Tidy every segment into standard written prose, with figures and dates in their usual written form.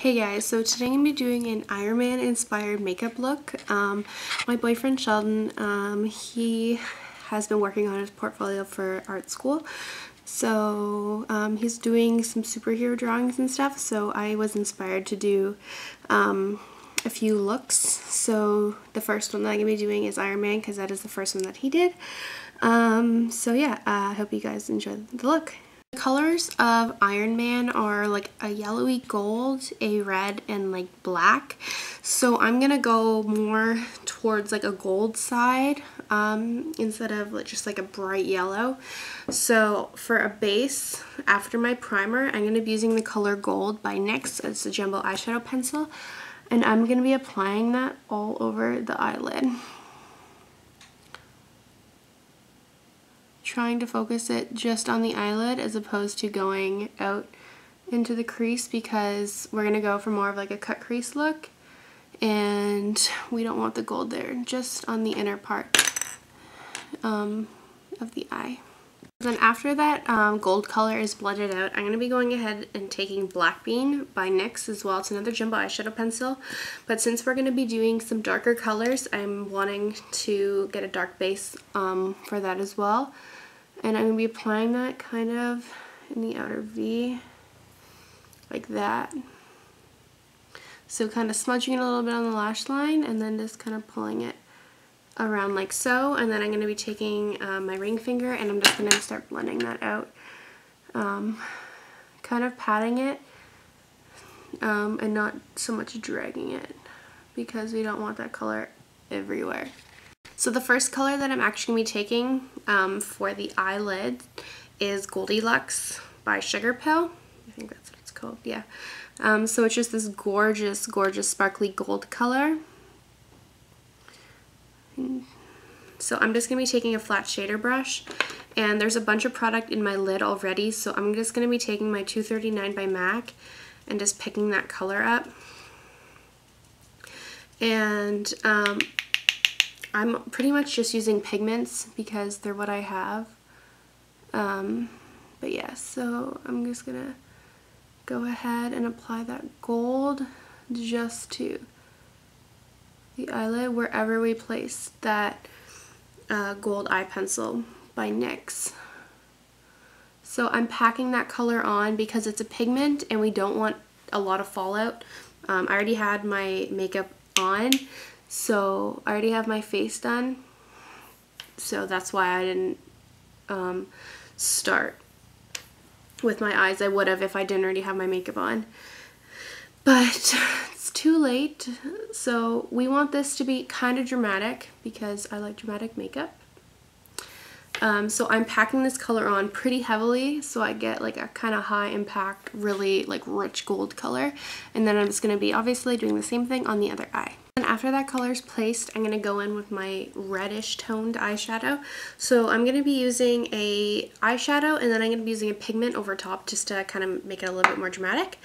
Hey guys, so today I'm going to be doing an Iron Man inspired makeup look. My boyfriend Sheldon, he has been working on his portfolio for art school. So he's doing some superhero drawings and stuff, so I was inspired to do a few looks. So the first one that I'm going to be doing is Iron Man because that is the first one that he did. So yeah, I hope you guys enjoy the look. The colors of Iron Man are like a yellowy gold, a red, and like black. So I'm gonna go more towards like a gold side instead of just like a bright yellow. So for a base, after my primer, I'm gonna be using the color Gold by NYX. It's a jumbo eyeshadow pencil, and I'm gonna be applying that all over the eyelid. Trying to focus it just on the eyelid as opposed to going out into the crease, because we're going to go for more of like a cut crease look and we don't want the gold there, just on the inner part of the eye. Then after that gold color is blended out, I'm going to be going ahead and taking Black Bean by NYX as well. It's another jumbo eyeshadow pencil, but since we're going to be doing some darker colors, I'm wanting to get a dark base for that as well. And I'm going to be applying that kind of in the outer V, like that. So kind of smudging it a little bit on the lash line and then just kind of pulling it around like so. And then I'm going to be taking my ring finger and I'm just going to start blending that out. Kind of patting it and not so much dragging it, because we don't want that color everywhere. So the first color that I'm actually going to be taking for the eyelid is Goldilux by Sugar Pill. I think that's what it's called, yeah. So it's just this gorgeous, gorgeous sparkly gold color. So I'm just going to be taking a flat shader brush, and there's a bunch of product in my lid already, so I'm just going to be taking my 239 by MAC and just picking that color up. And I'm pretty much just using pigments because they're what I have. But yeah, so I'm just gonna go ahead and apply that gold just to the eyelid wherever we place that gold eye pencil by NYX. So I'm packing that color on because it's a pigment and we don't want a lot of fallout. I already had my makeup on, so I already have my face done, so that's why I didn't start with my eyes. I would have if I didn't already have my makeup on, but it's too late. So we want this to be kind of dramatic because I like dramatic makeup. So I'm packing this color on pretty heavily so I get like a kind of high impact, really like rich gold color, and then I'm just going to be obviously doing the same thing on the other eye. And after that color is placed, I'm going to go in with my reddish toned eyeshadow. So I'm going to be using a eyeshadow and then I'm going to be using a pigment over top just to kind of make it a little bit more dramatic.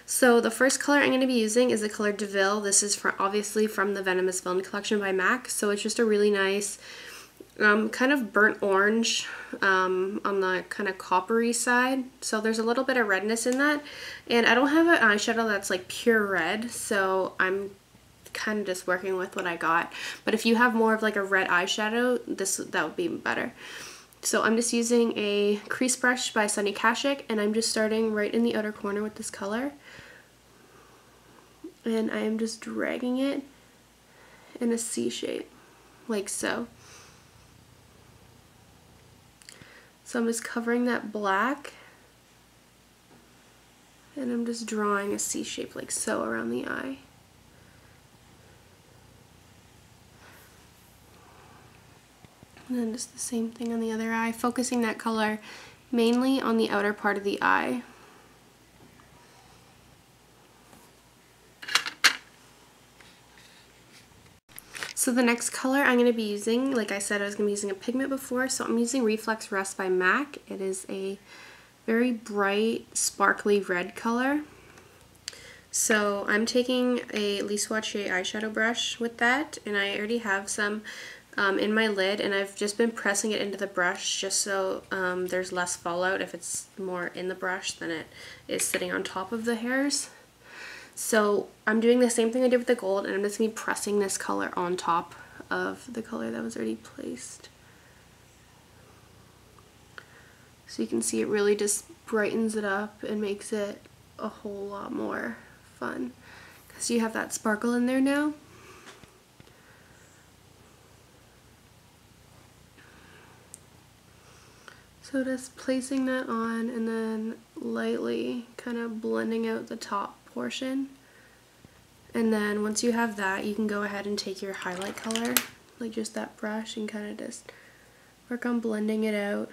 So the first color I'm going to be using is the color DeVille. This is obviously from the Venomous Villain collection by MAC. So it's just a really nice kind of burnt orange on the kind of coppery side. So there's a little bit of redness in that. And I don't have an eyeshadow that's like pure red, so I'm kind of just working with what I got. But if you have more of like a red eyeshadow, that would be better. So I'm just using a crease brush by Sunny Kashuk, and I'm just starting right in the outer corner with this color. And I am just dragging it in a C shape, like so. So I'm just covering that black, and I'm just drawing a C shape like so around the eye. And then just the same thing on the other eye, focusing that color mainly on the outer part of the eye. So the next color I'm going to be using, like I said, I was going to be using a pigment before, so I'm using Reflex Rust by MAC. It is a very bright, sparkly red color. So I'm taking a Lee Swatch eyeshadow brush with that, and I already have some in my lid, and I've just been pressing it into the brush just so there's less fallout if it's more in the brush than it is sitting on top of the hairs. So I'm doing the same thing I did with the gold, and I'm just going to be pressing this color on top of the color that was already placed. So you can see it really just brightens it up and makes it a whole lot more fun, because you have that sparkle in there now. So just placing that on and then lightly kind of blending out the top portion. And then once you have that, you can go ahead and take your highlight color, like just that brush, and kind of just work on blending it out,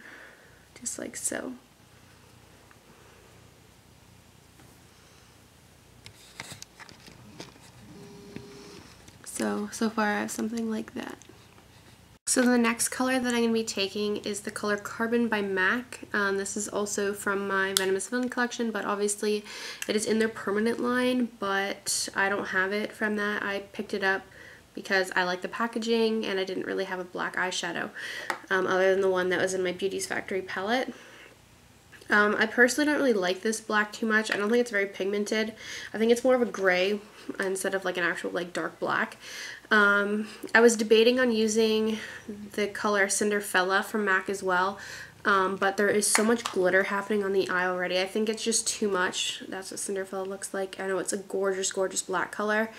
just like so. So far I have something like that. So the next color that I'm going to be taking is the color Carbon by MAC. This is also from my Venomous Villain collection, but obviously it is in their permanent line, but I don't have it from that. I picked it up because I like the packaging and I didn't really have a black eyeshadow other than the one that was in my Beauty's Factory palette. I personally don't really like this black too much. I don't think it's very pigmented. I think it's more of a gray instead of like an actual like dark black. I was debating on using the color Cinderfella from MAC as well, but there is so much glitter happening on the eye already. I think it's just too much. That's what Cinderfella looks like. I know it's a gorgeous, gorgeous black color,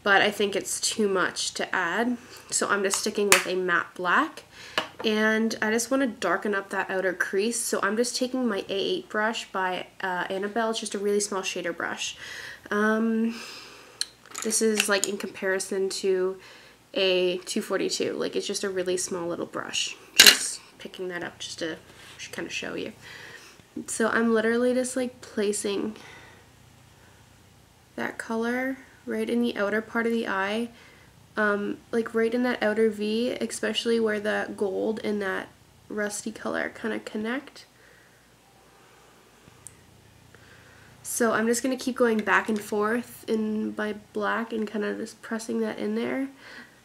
but I think it's too much to add. So I'm just sticking with a matte black. And I just want to darken up that outer crease, so I'm just taking my A8 brush by Annabelle. It's just a really small shader brush. This is like in comparison to a 242, like it's just a really small little brush. Just picking that up just to kind of show you. So I'm literally just like placing that color right in the outer part of the eye. Like right in that outer V, especially where the gold and that rusty color kind of connect. So I'm just going to keep going back and forth in my black and kind of just pressing that in there,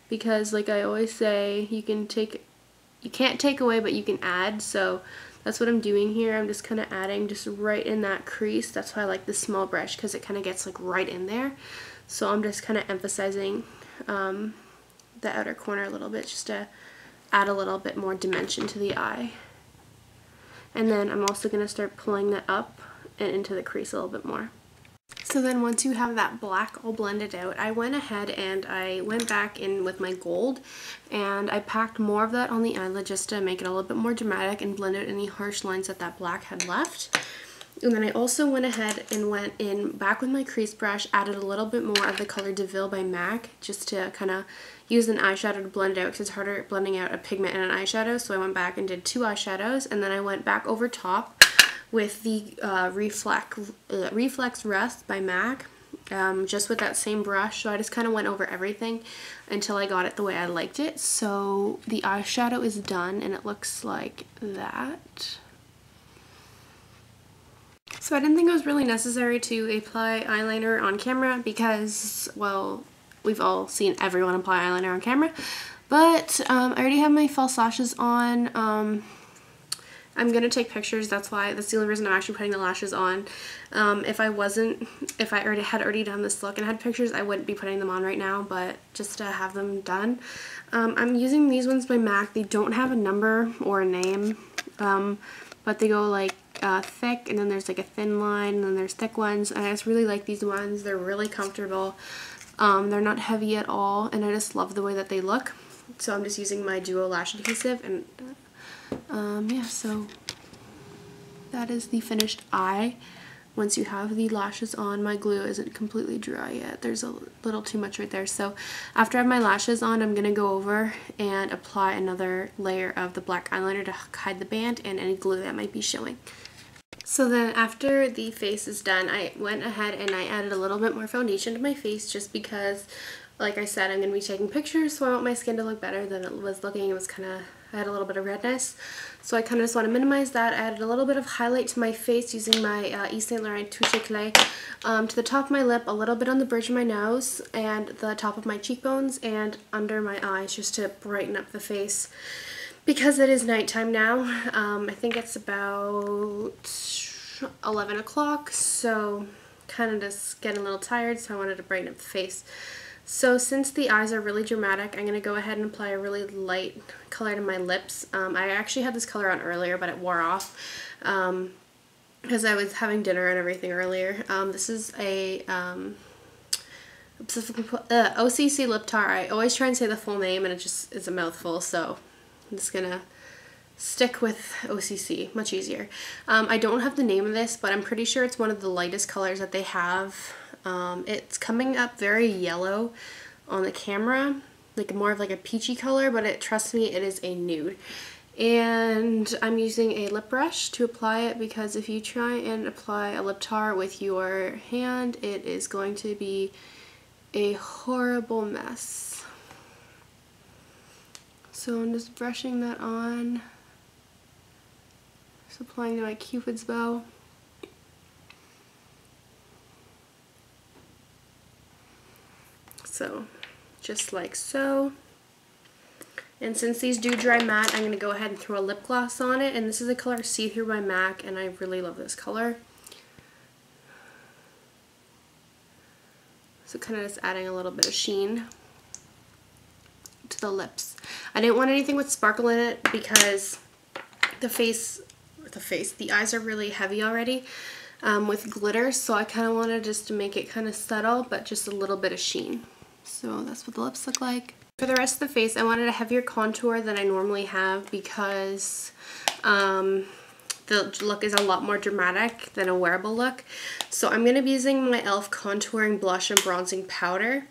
because like I always say, you can't take away, but you can add. So that's what I'm doing here. I'm just kind of adding just right in that crease. That's why I like the small brush, because it kind of gets like right in there. So I'm just kind of emphasizing the outer corner a little bit, just to add a little bit more dimension to the eye. And then I'm also going to start pulling that up and into the crease a little bit more. So then once you have that black all blended out, I went ahead and I went back in with my gold and I packed more of that on the eyelid just to make it a little bit more dramatic and blend out any harsh lines that that black had left. And then I also went ahead and went in back with my crease brush, added a little bit more of the color DeVille by MAC just to kind of use an eyeshadow to blend it out, because it's harder blending out a pigment and an eyeshadow. So I went back and did 2 eyeshadows, and then I went back over top with the Reflex Rust by MAC, just with that same brush. So I just kind of went over everything until I got it the way I liked it. So the eyeshadow is done and it looks like that. So I didn't think it was really necessary to apply eyeliner on camera because, well, we've all seen everyone apply eyeliner on camera. But I already have my false lashes on. I'm going to take pictures. That's the only reason I'm actually putting the lashes on. If I had already done this look and had pictures, I wouldn't be putting them on right now, but just to have them done. I'm using these ones by MAC. They don't have a number or a name, but they go like thick, and then there's like a thin line, and then there's thick ones, and I just really like these ones. They're really comfortable. They're not heavy at all, and I just love the way that they look. So I'm just using my Duo Lash Adhesive, and yeah, so that is the finished eye. Once you have the lashes on, my glue isn't completely dry yet. There's a little too much right there. So after I have my lashes on, I'm going to go over and apply another layer of the black eyeliner to hide the band and any glue that might be showing. So then after the face is done, I went ahead and I added a little bit more foundation to my face just because, like I said, I'm going to be taking pictures, so I want my skin to look better than it was looking. It was kind of, I had a little bit of redness, so I kind of just want to minimize that. I added a little bit of highlight to my face using my Yves Saint Laurent Touche Éclat to the top of my lip, a little bit on the bridge of my nose, and the top of my cheekbones, and under my eyes, just to brighten up the face. Because it is nighttime now, I think it's about 11 o'clock, so kind of just getting a little tired, so I wanted to brighten up the face. So since the eyes are really dramatic, I'm going to go ahead and apply a really light color to my lips. I actually had this color on earlier, but it wore off because I was having dinner and everything earlier. This is a OCC Lip Tar. I always try and say the full name and it just is a mouthful, so I'm just going to stick with OCC, much easier. I don't have the name of this, but I'm pretty sure it's one of the lightest colors that they have. It's coming up very yellow on the camera, like more of like a peachy color, but trust me, it is a nude. And I'm using a lip brush to apply it, because if you try and apply a lip tar with your hand, it is going to be a horrible mess. So I'm just brushing that on, just applying to my Cupid's bow. So just like so. And since these do dry matte, I'm going to go ahead and throw a lip gloss on it. And this is the color See Through by MAC, and I really love this color. So kind of just adding a little bit of sheen to the lips. I didn't want anything with sparkle in it because the eyes are really heavy already with glitter. So I kind of wanted just to make it kind of subtle, but just a little bit of sheen. So that's what the lips look like. For the rest of the face, I wanted a heavier contour than I normally have because the look is a lot more dramatic than a wearable look. So I'm going to be using my e.l.f. contouring blush and bronzing powder.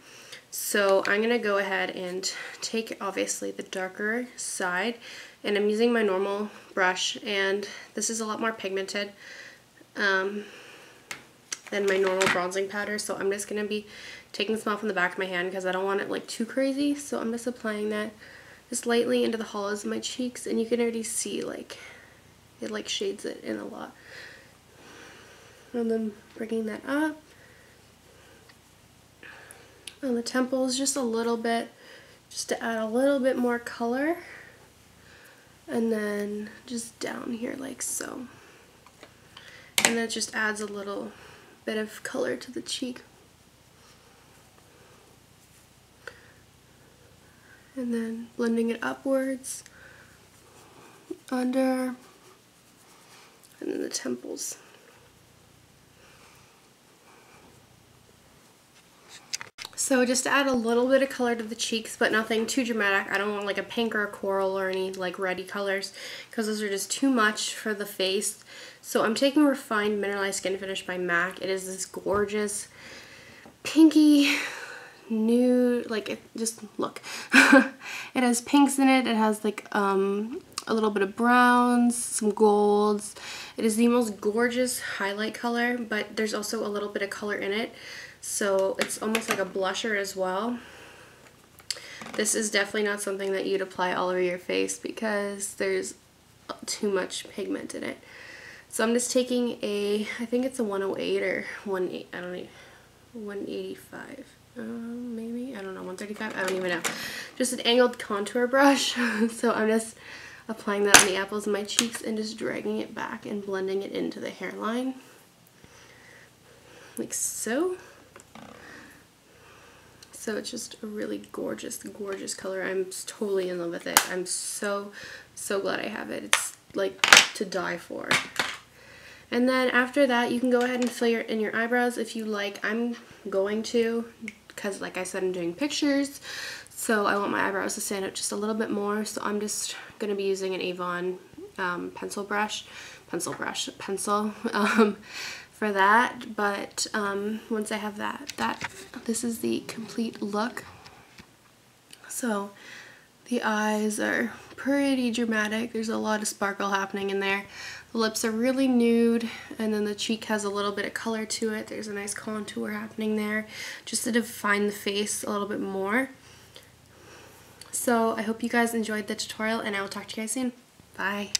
So I'm going to go ahead and take obviously the darker side, and I'm using my normal brush, and this is a lot more pigmented than my normal bronzing powder. So I'm just going to be taking some off on the back of my hand because I don't want it like too crazy. So I'm just applying that just lightly into the hollows of my cheeks, and you can already see like it like shades it in a lot. And then bringing that up on the temples just a little bit, just to add a little bit more color, and then just down here like so. And that just adds a little bit of color to the cheek. And then blending it upwards, under, and then the temples. So just to add a little bit of color to the cheeks, but nothing too dramatic. I don't want like a pink or a coral or any like reddy colors, because those are just too much for the face. So I'm taking Refined Mineralized Skin Finish by MAC. It is this gorgeous pinky nude, like it just look. It has pinks in it. It has like a little bit of browns, some golds. It is the most gorgeous highlight color, but there's also a little bit of color in it. So it's almost like a blusher as well. This is definitely not something that you'd apply all over your face because there's too much pigment in it. So I'm just taking I think it's a 108 or 180, I don't know, 185. Maybe, I don't know, 135, I don't even know. Just an angled contour brush. So I'm just applying that on the apples of my cheeks and just dragging it back and blending it into the hairline. Like so. So it's just a really gorgeous, gorgeous color. I'm totally in love with it. I'm so, so glad I have it. It's like to die for. And then after that, you can go ahead and fill in your eyebrows if you like. I'm going to, because like I said, I'm doing pictures, so I want my eyebrows to stand out just a little bit more. So I'm just going to be using an Avon pencil for that. But once I have this is the complete look. So the eyes are pretty dramatic. There's a lot of sparkle happening in there. The lips are really nude, and then the cheek has a little bit of color to it. There's a nice contour happening there just to define the face a little bit more. So I hope you guys enjoyed the tutorial, and I will talk to you guys soon. Bye.